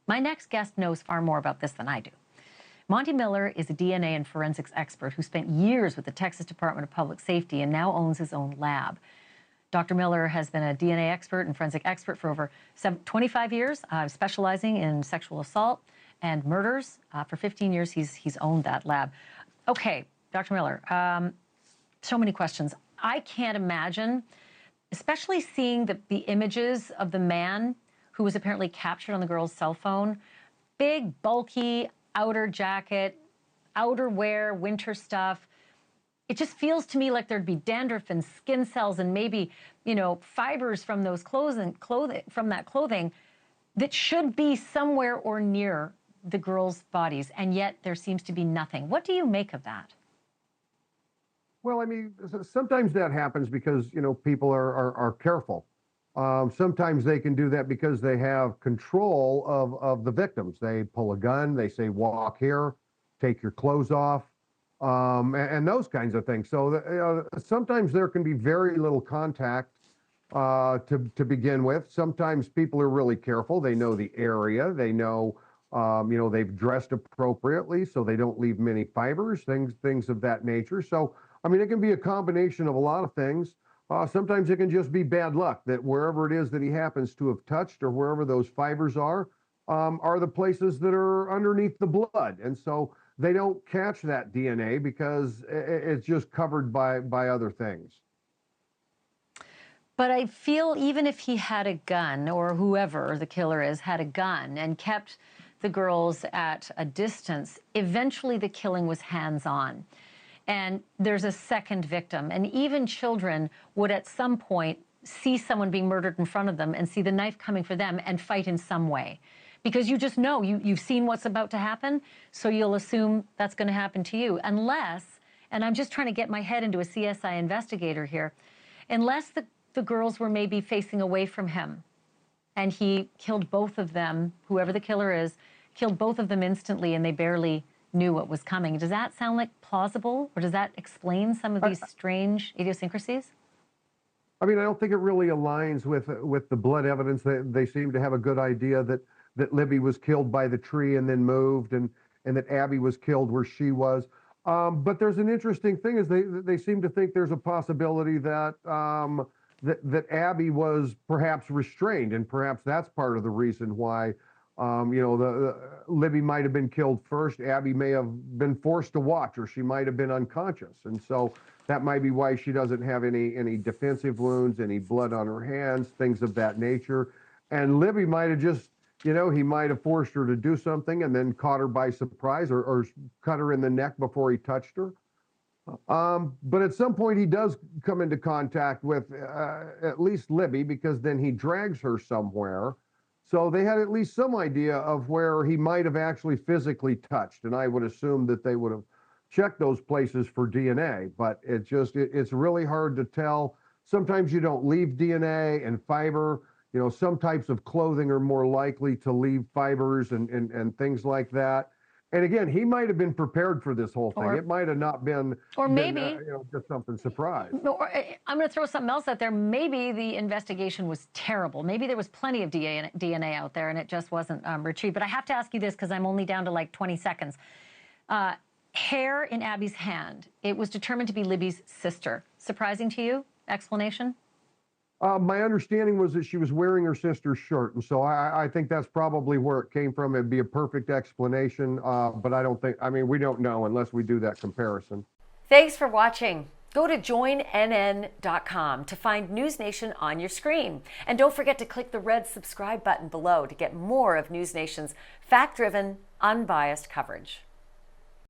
My next guest knows far more about this than I do. Monte Miller is a DNA and forensics expert who spent years with the Texas Department of Public Safety and now owns his own lab. Dr. Miller has been a DNA expert and forensic expert for over 25 years, specializing in sexual assault and murders. For 15 years, he's owned that lab. Okay, Dr. Miller, so many questions. I can't imagine, especially seeing the images of the man who was apparently captured on the girl's cell phone. Big, bulky, outer jacket, outerwear, winter stuff. It just feels to me like there'd be dandruff and skin cells and maybe, fibers from those from that clothing that should be somewhere or near the girls' bodies, and yet there seems to be nothing. What do you make of that? Well, I mean, sometimes that happens because, people are careful. Sometimes they can do that because they have control of the victims. They pull a gun, they say, walk here, take your clothes off, and those kinds of things. So sometimes there can be very little contact to begin with. Sometimes people are really careful. They know the area. They know, they've dressed appropriately so they don't leave many fibers, things of that nature. So, I mean, it can be a combination of a lot of things. Sometimes it can just be bad luck that wherever it is that he happens to have touched or wherever those fibers are the places that are underneath the blood. And so they don't catch that DNA because it's just covered by other things. But I feel even if he had a gun, or whoever the killer is had a gun and kept the girls at a distance, eventually the killing was hands-on. And there's a second victim. And even children would at some point see someone being murdered in front of them and see the knife coming for them and fight in some way. Because you just know, you've seen what's about to happen, so you'll assume that's going to happen to you. Unless, and I'm just trying to get my head into a CSI investigator here, unless the girls were maybe facing away from him and he killed both of them, whoever the killer is, killed both of them instantly and they barely knew what was coming. Does that sound like plausible, or does that explain some of these strange idiosyncrasies? I mean, I don't think it really aligns with the blood evidence. They seem to have a good idea that Libby was killed by the tree and then moved, and that Abby was killed where she was. But there's an interesting thing is they seem to think there's a possibility that that Abby was perhaps restrained, and perhaps that's part of the reason why Libby might have been killed first. Abby may have been forced to watch, or she might have been unconscious. And so that might be why she doesn't have any defensive wounds, any blood on her hands, things of that nature. And Libby might have just, he might have forced her to do something and then caught her by surprise, or cut her in the neck before he touched her. But at some point he does come into contact with at least Libby, because then he drags her somewhere. So they had at least some idea of where he might have actually physically touched. And I would assume that they would have checked those places for DNA, but it's really hard to tell. Sometimes you don't leave DNA and fiber. Some types of clothing are more likely to leave fibers and things like that. And again, he might have been prepared for this whole thing. It might have not been, or maybe just something surprise. Or I'm going to throw something else out there. Maybe the investigation was terrible. Maybe there was plenty of DNA out there and it just wasn't retrieved. But I have to ask you this because I'm only down to like 20 seconds. Hair in Abby's hand. It was determined to be Libby's sister. Surprising to you? Explanation? My understanding was that she was wearing her sister's shirt, and so I think that's probably where it came from. It'd be a perfect explanation, but we don't know unless we do that comparison. Thanks for watching. Go to joinnn.com to find NewsNation on your screen. And don't forget to click the red subscribe button below to get more of NewsNation's fact-driven, unbiased coverage.